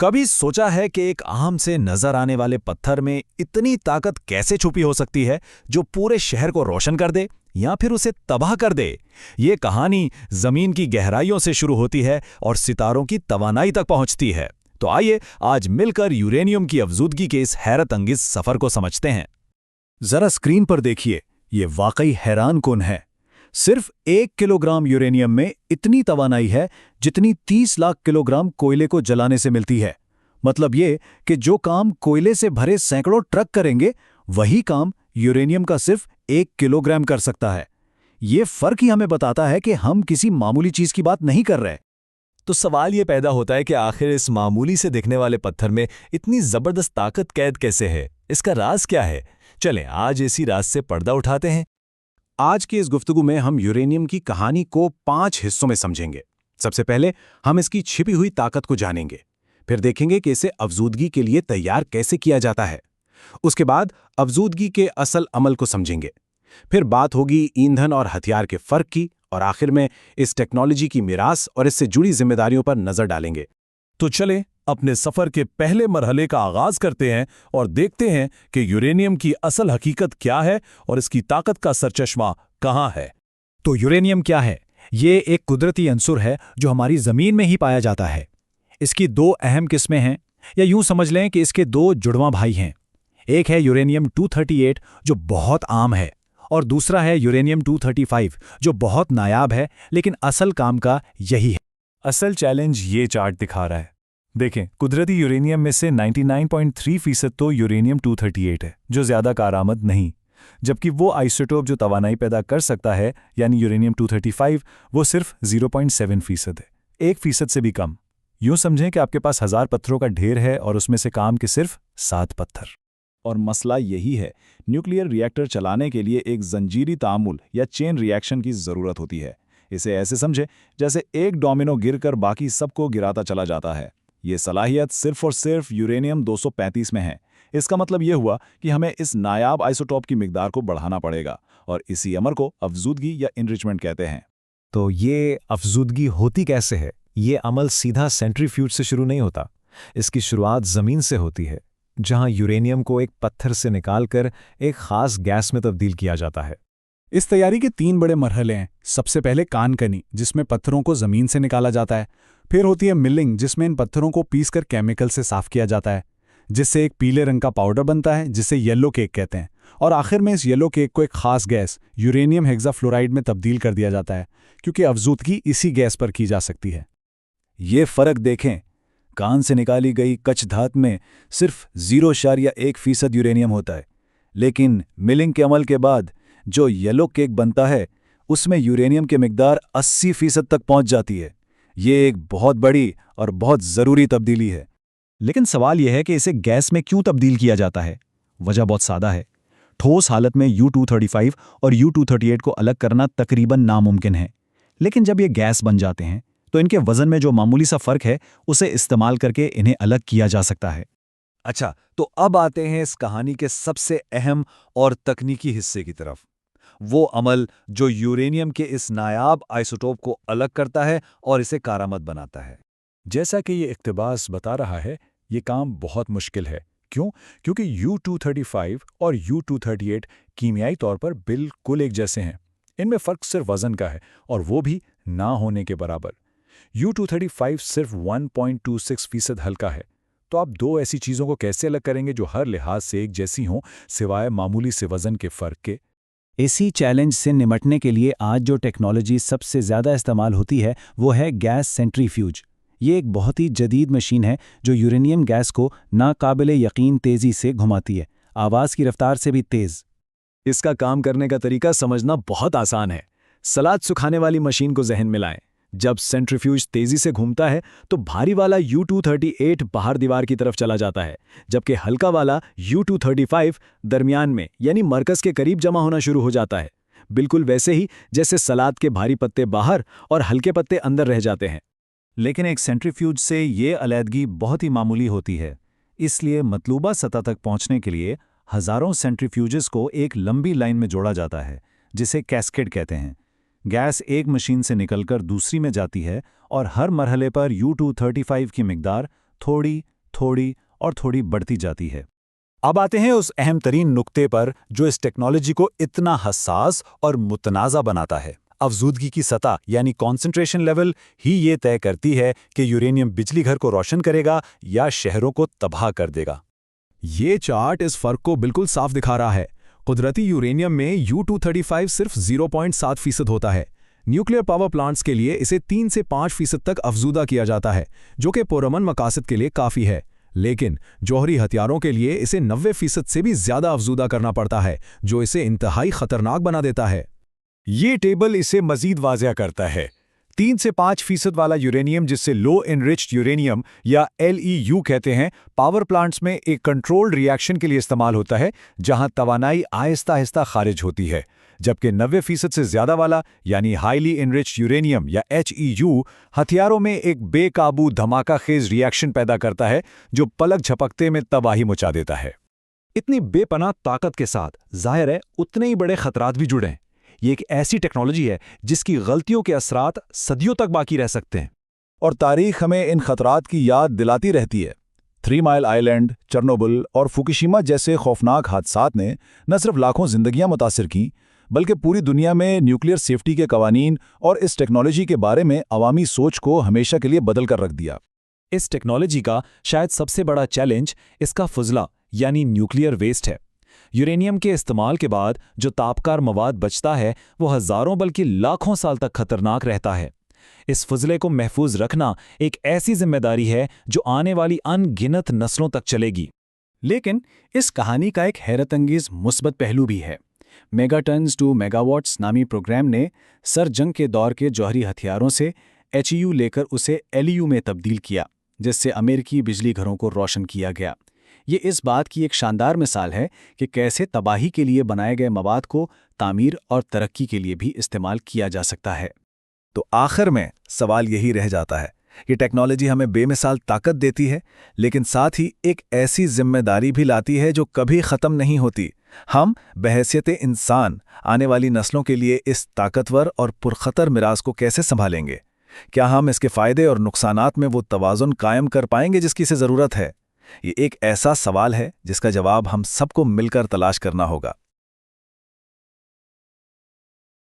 कभी सोचा है कि एक आम से नजर आने वाले पत्थर में इतनी ताकत कैसे छुपी हो सकती है जो पूरे शहर को रोशन कर दे या फिर उसे तबाह कर दे? ये कहानी जमीन की गहराइयों से शुरू होती है और सितारों की तवानाई तक पहुंचती है। तो आइए आज मिलकर यूरेनियम की अफजूदगी के इस हैरत अंगेज सफर को समझते हैं। जरा स्क्रीन पर देखिए, ये वाकई हैरान कुन है। सिर्फ 1 किलोग्राम यूरेनियम में इतनी तवानाई है जितनी 30 लाख किलोग्राम कोयले को जलाने से मिलती है। मतलब ये कि जो काम कोयले से भरे सैकड़ों ट्रक करेंगे, वही काम यूरेनियम का सिर्फ 1 किलोग्राम कर सकता है। ये फर्क ही हमें बताता है कि हम किसी मामूली चीज की बात नहीं कर रहे। तो सवाल ये पैदा होता है कि आखिर इस मामूली से दिखने वाले पत्थर में इतनी जबरदस्त ताकत कैद कैसे है? इसका राज क्या है? चलें आज इसी राज से पर्दा उठाते हैं। आज की इस गुफ्तगू में हम यूरेनियम की कहानी को 5 हिस्सों में समझेंगे। सबसे पहले हम इसकी छिपी हुई ताकत को जानेंगे, फिर देखेंगे कि इसे अफजूदगी के लिए तैयार कैसे किया जाता है। उसके बाद अफजूदगी के असल अमल को समझेंगे। फिर बात होगी ईंधन और हथियार के फर्क की, और आखिर में इस टेक्नोलॉजी की मिरास और इससे जुड़ी जिम्मेदारियों पर नजर डालेंगे। तो चलें अपने सफर के पहले मरहले का आगाज करते हैं और देखते हैं कि यूरेनियम की असल हकीकत क्या है और इसकी ताकत का सरचश्मा कहाँ है। तो यूरेनियम क्या है? ये एक कुदरती अंसुर है जो हमारी जमीन में ही पाया जाता है। इसकी 2 अहम किस्में हैं, या यूं समझ लें कि इसके 2 जुड़वां भाई हैं। एक है यूरेनियम 238 जो बहुत आम है, और दूसरा है यूरेनियम 235 जो बहुत नायाब है, लेकिन असल काम का यही है। असल चैलेंज ये चार्ट दिखा रहा है। देखें, कुदरती यूरेनियम में से 99.3% तो यूरेनियम 238 है जो ज़्यादा कारआमद नहीं, जबकि वो आइसोटोप जो तवानाई पैदा कर सकता है यानी यूरेनियम 235 वो सिर्फ 0.7% है, 1% से भी कम। यूं समझें कि आपके पास 1000 पत्थरों का ढेर है और उसमें से काम के सिर्फ 7 पत्थर। और मसला यही है, न्यूक्लियर रिएक्टर चलाने के लिए एक जंजीरी तामुल या चेन रिएक्शन की ज़रूरत होती है। इसे ऐसे समझें जैसे एक डोमिनो गिरकर बाकी सबको गिराता चला जाता है। ये सलाहियत सिर्फ और सिर्फ यूरेनियम 235 में है। इसका मतलब यह हुआ कि हमें इस नायाब आइसोटोप की मिकदार को बढ़ाना पड़ेगा, और इसी अमर को अफजूदगी या इनरिचमेंट कहते हैं। तो ये अफजूदगी होती कैसे है? ये अमल सीधा सेंट्रीफ्यूज से शुरू नहीं होता। इसकी शुरुआत ज़मीन से होती है, जहां यूरेनियम को एक पत्थर से निकालकर एक खास गैस में तब्दील किया जाता है। इस तैयारी के 3 बड़े मरहले हैं। सबसे पहले कानकनी, जिसमें पत्थरों को जमीन से निकाला जाता है। फिर होती है मिलिंग, जिसमें इन पत्थरों को पीसकर केमिकल से साफ किया जाता है, जिससे एक पीले रंग का पाउडर बनता है जिसे येलो केक कहते हैं। और आखिर में इस येलो केक को एक खास गैस यूरेनियम हेक्साफ्लोराइड में तब्दील कर दिया जाता है, क्योंकि अफजूदगी इसी गैस पर की जा सकती है। ये फर्क देखें, कान से निकाली गई कच्छ धात में सिर्फ 0.1% यूरेनियम होता है, लेकिन मिलिंग के अमल के बाद जो येलो केक बनता है उसमें यूरेनियम की मिकदार 80% तक पहुंच जाती है। ये एक बहुत बड़ी और बहुत ज़रूरी तब्दीली है। लेकिन सवाल यह है कि इसे गैस में क्यों तब्दील किया जाता है? वजह बहुत सादा है। ठोस हालत में U235 और U238 को अलग करना तकरीबन नामुमकिन है, लेकिन जब ये गैस बन जाते हैं तो इनके वजन में जो मामूली सा फर्क है उसे इस्तेमाल करके इन्हें अलग किया जा सकता है। अच्छा, तो अब आते हैं इस कहानी के सबसे अहम और तकनीकी हिस्से की तरफ। वो अमल जो यूरेनियम के इस नायाब आइसोटोप को अलग करता है और इसे कारआमद बनाता है। जैसा कि ये इक्तबास बता रहा है, ये काम बहुत मुश्किल है। क्यों? क्योंकि U235 और U238 कीमियाई तौर पर बिल्कुल एक जैसे हैं। इनमें फ़र्क सिर्फ वज़न का है, और वो भी ना होने के बराबर। U235 सिर्फ 1.26% हल्का है। तो आप 2 ऐसी चीज़ों को कैसे अलग करेंगे जो हर लिहाज से एक जैसी हों, सिवाय मामूली से वज़न के फ़र्क के? इसी चैलेंज से निपटने के लिए आज जो टेक्नोलॉजी सबसे ज़्यादा इस्तेमाल होती है वो है गैस सेंट्रीफ्यूज। ये एक बहुत ही जदीद मशीन है जो यूरेनियम गैस को नाकाबिले यकीन तेज़ी से घुमाती है, आवाज़ की रफ्तार से भी तेज़। इसका काम करने का तरीका समझना बहुत आसान है। सलाद सुखाने वाली मशीन को जहन में लाएं। जब सेंट्रीफ्यूज तेजी से घूमता है तो भारी वाला U238 बाहर दीवार की तरफ चला जाता है, जबकि हल्का वाला U235 दरमियान में यानी मरकज के करीब जमा होना शुरू हो जाता है। बिल्कुल वैसे ही जैसे सलाद के भारी पत्ते बाहर और हल्के पत्ते अंदर रह जाते हैं। लेकिन एक सेंट्रीफ्यूज से ये अलैदगी बहुत ही मामूली होती है, इसलिए मतलूबा सतह तक पहुंचने के लिए हज़ारों सेंट्रीफ्यूजेस को एक लंबी लाइन में जोड़ा जाता है, जिसे कैस्केड कहते हैं। गैस एक मशीन से निकलकर दूसरी में जाती है और हर मरहले पर U235 की मिकदार थोड़ी थोड़ी और थोड़ी बढ़ती जाती है। अब आते हैं उस अहम तरीन नुक्ते पर जो इस टेक्नोलॉजी को इतना हसास और मुतनाज़ा बनाता है। अफजूदगी की सतह यानी कॉन्सेंट्रेशन लेवल ही ये तय करती है कि यूरेनियम बिजली घर को रोशन करेगा या शहरों को तबाह कर देगा। ये चार्ट इस फर्क को बिल्कुल साफ दिखा रहा है। कुदरती यूरेनियम में U-235 सिर्फ 0.7% होता है। न्यूक्लियर पावर प्लांट्स के लिए इसे 3 से 5% तक अफजूदा किया जाता है, जो कि पुरअमन मकासद के लिए काफ़ी है। लेकिन जौहरी हथियारों के लिए इसे 90% से भी ज़्यादा अफजूदा करना पड़ता है, जो इसे इंतहाई खतरनाक बना देता है। ये टेबल इसे मजीद वाज़ेह करता है। 3 से 5% वाला यूरेनियम, जिसे लो एनरिच्ड यूरेनियम या LEU कहते हैं, पावर प्लांट्स में एक कंट्रोल्ड रिएक्शन के लिए इस्तेमाल होता है, जहां तवानाई आहिस्ता आहिस्ता खारिज होती है। जबकि 90% से ज़्यादा वाला यानी हाईली एनरिच्ड यूरेनियम या HEU हथियारों में एक बेकाबू धमाका खेज रिएक्शन पैदा करता है, जो पलक झपकते में तबाही मचा देता है। इतनी बेपनाह ताकत के साथ जाहिर है उतने ही बड़े खतरात भी जुड़े हैं। ये एक ऐसी टेक्नोलॉजी है जिसकी गलतियों के असरात सदियों तक बाकी रह सकते हैं। और तारीख हमें इन खतरात की याद दिलाती रहती है। 3 माइल आइलैंड, चेर्नोबिल और फुकुशिमा जैसे खौफनाक हादसात ने न सिर्फ लाखों जिंदगियां मुतासिर की, बल्कि पूरी दुनिया में न्यूक्लियर सेफ्टी के कवानीन और इस टेक्नोलॉजी के बारे में अवामी सोच को हमेशा के लिए बदल कर रख दिया। इस टेक्नोलॉजी का शायद सबसे बड़ा चैलेंज इसका फुजला यानी न्यूक्लियर वेस्ट है। यूरेनियम के इस्तेमाल के बाद जो तापकार मवाद बचता है वो हज़ारों बल्कि लाखों साल तक खतरनाक रहता है। इस फजले को महफूज रखना एक ऐसी जिम्मेदारी है जो आने वाली अनगिनत नस्लों तक चलेगी। लेकिन इस कहानी का एक हैरतअंगेज मुस्बत पहलू भी है। मेगाटन्स टू मेगावाट्स नामी प्रोग्राम ने सर जंग के दौर के जौहरी हथियारों से HEU लेकर उसे LEU में तब्दील किया, जिससे अमेरिकी बिजली घरों को रोशन किया गया। ये इस बात की एक शानदार मिसाल है कि कैसे तबाही के लिए बनाए गए मवाद को तामीर और तरक्की के लिए भी इस्तेमाल किया जा सकता है। तो आखिर में सवाल यही रह जाता है, ये टेक्नोलॉजी हमें बेमिसाल ताकत देती है, लेकिन साथ ही एक ऐसी जिम्मेदारी भी लाती है जो कभी ख़त्म नहीं होती। हम बहैसियत इंसान आने वाली नस्लों के लिए इस ताकतवर और पुरखतर मिरास को कैसे संभालेंगे? क्या हम इसके फ़ायदे और नुकसानात में वो तवाज़ुन कायम कर पाएंगे जिसकी इसे ज़रूरत है? ये एक ऐसा सवाल है जिसका जवाब हम सबको मिलकर तलाश करना होगा।